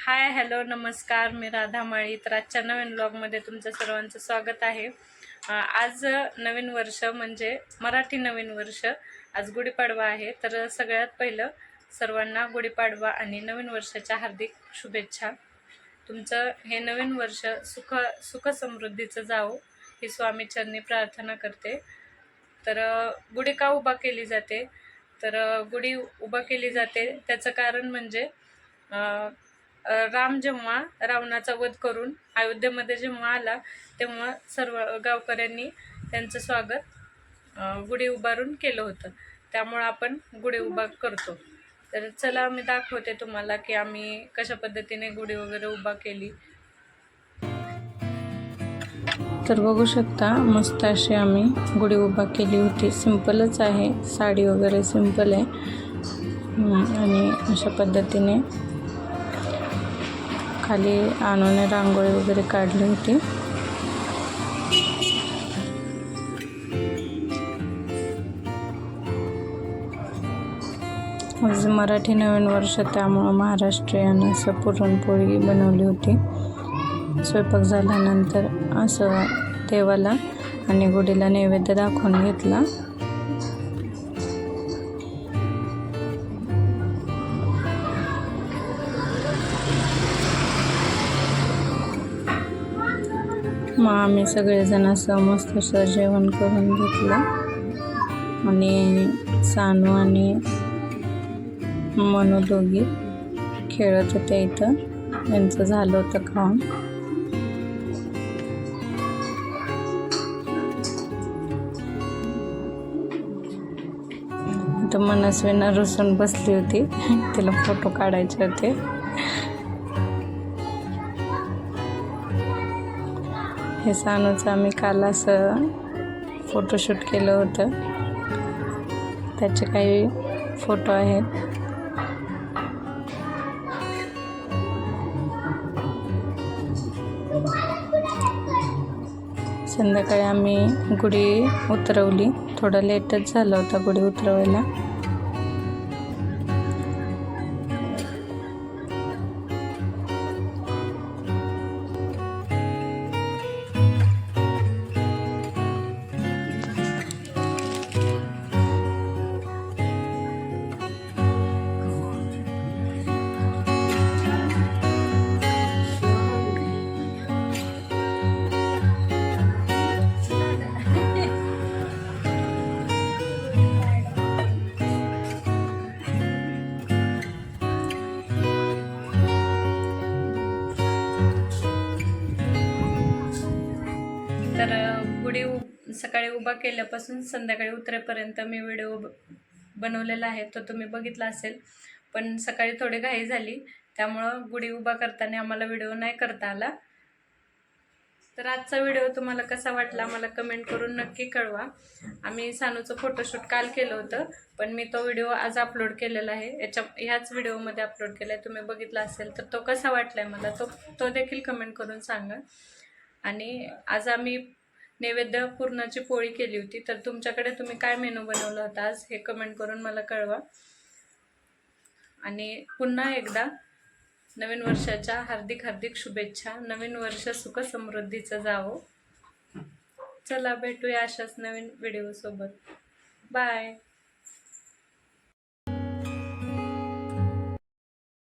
Hi hello नमस्कार, मी राधा माळी. तर आजच्या नवीन ब्लॉगमध्ये तुमचं सर्वांचं स्वागत आहे. आज नवीन वर्ष म्हणजे मराठी नवीन वर्ष. आज गुढीपाडवा आहे. तर सगळ्यात पहिलं सर्वांना गुढीपाडवा आणि नवीन वर्षाच्या हार्दिक शुभेच्छा. तुमचं हे नवीन वर्ष सुख समृद्धीचं जावो ही स्वामीचरणी प्रार्थना करते. तर गुढी का उभा केली जाते? तर गुढी उभा केली जाते त्याचं कारण म्हणजे राम जेव्हा रावणाचा वध करून अयोध्येमध्ये जेव्हा आला तेव्हा सर्व गावकऱ्यांनी त्यांचं स्वागत गुढी उभारून केलं होतं. त्यामुळं आपण गुढी उभा करतो. तर चला मी दाखवते तुम्हाला की आम्ही कशा पद्धतीने गुढी वगैरे उभा केली. तर बघू शकता मस्त अशी आम्ही गुढी उभा केली होती. सिंपलच आहे, साडी वगैरे सिंपल आहे आणि अशा पद्धतीने खाली आणून रांगोळी वगैरे काढली होती. आज मराठी नवीन वर्ष त्यामुळं महाराष्ट्रीयन असं पुरणपोळी बनवली होती. स्वयंपाक झाल्यानंतर असं देवाला आणि गुढीला नैवेद्य दाखवून घेतला. मग आम्ही सगळेजण असं मस्त असं जेवण करून घेतलं आणि सानू आणि मनू दोघी खेळत होते इथं. यांचं झालं होतं खाऊन. तर मनस्वीना रुसून बसली होती, तिला फोटो काढायचे होते. हे सानूचं आम्ही काल असं फोटोशूट केलं होतं, त्याचे काही फोटो आहेत. संध्याकाळी आम्ही गुढी उतरवली. थोडं लेटच झालं होतं गुढी उतरवायला. तर गुढी सकाळी उभा केल्यापासून संध्याकाळी उतरेपर्यंत मी व्हिडिओ बनवलेला आहे, तो तुम्ही बघितला असेल. पण सकाळी थोडी घाई झाली त्यामुळं गुढी उभा करताना आम्हाला व्हिडिओ नाही करता आला. तर आजचा व्हिडिओ तुम्हाला कसा वाटला मला कमेंट करून नक्की कळवा. आम्ही सानूचं फोटोशूट काल केलं होतं, पण मी तो व्हिडिओ आज अपलोड केलेला आहे. ह्याच व्हिडिओमध्ये अपलोड केला आहे, तुम्ही बघितला असेल. तर तो कसा वाटला आहे मला तो देखील कमेंट करून सांगा. आणि आज आम्ही नैवेद्य पुरणाची पोळी केली होती. तर तुमच्याकडे तुम्ही काय मेनू बनवला होता आज हे कमेंट करून मला कळवा. आणि पुन्हा एकदा नवीन वर्षाच्या हार्दिक हार्दिक शुभेच्छा. नवीन वर्ष सुख समृद्धीचं जावो. चला भेटूया अशाच नवीन व्हिडिओ सोबत. बाय.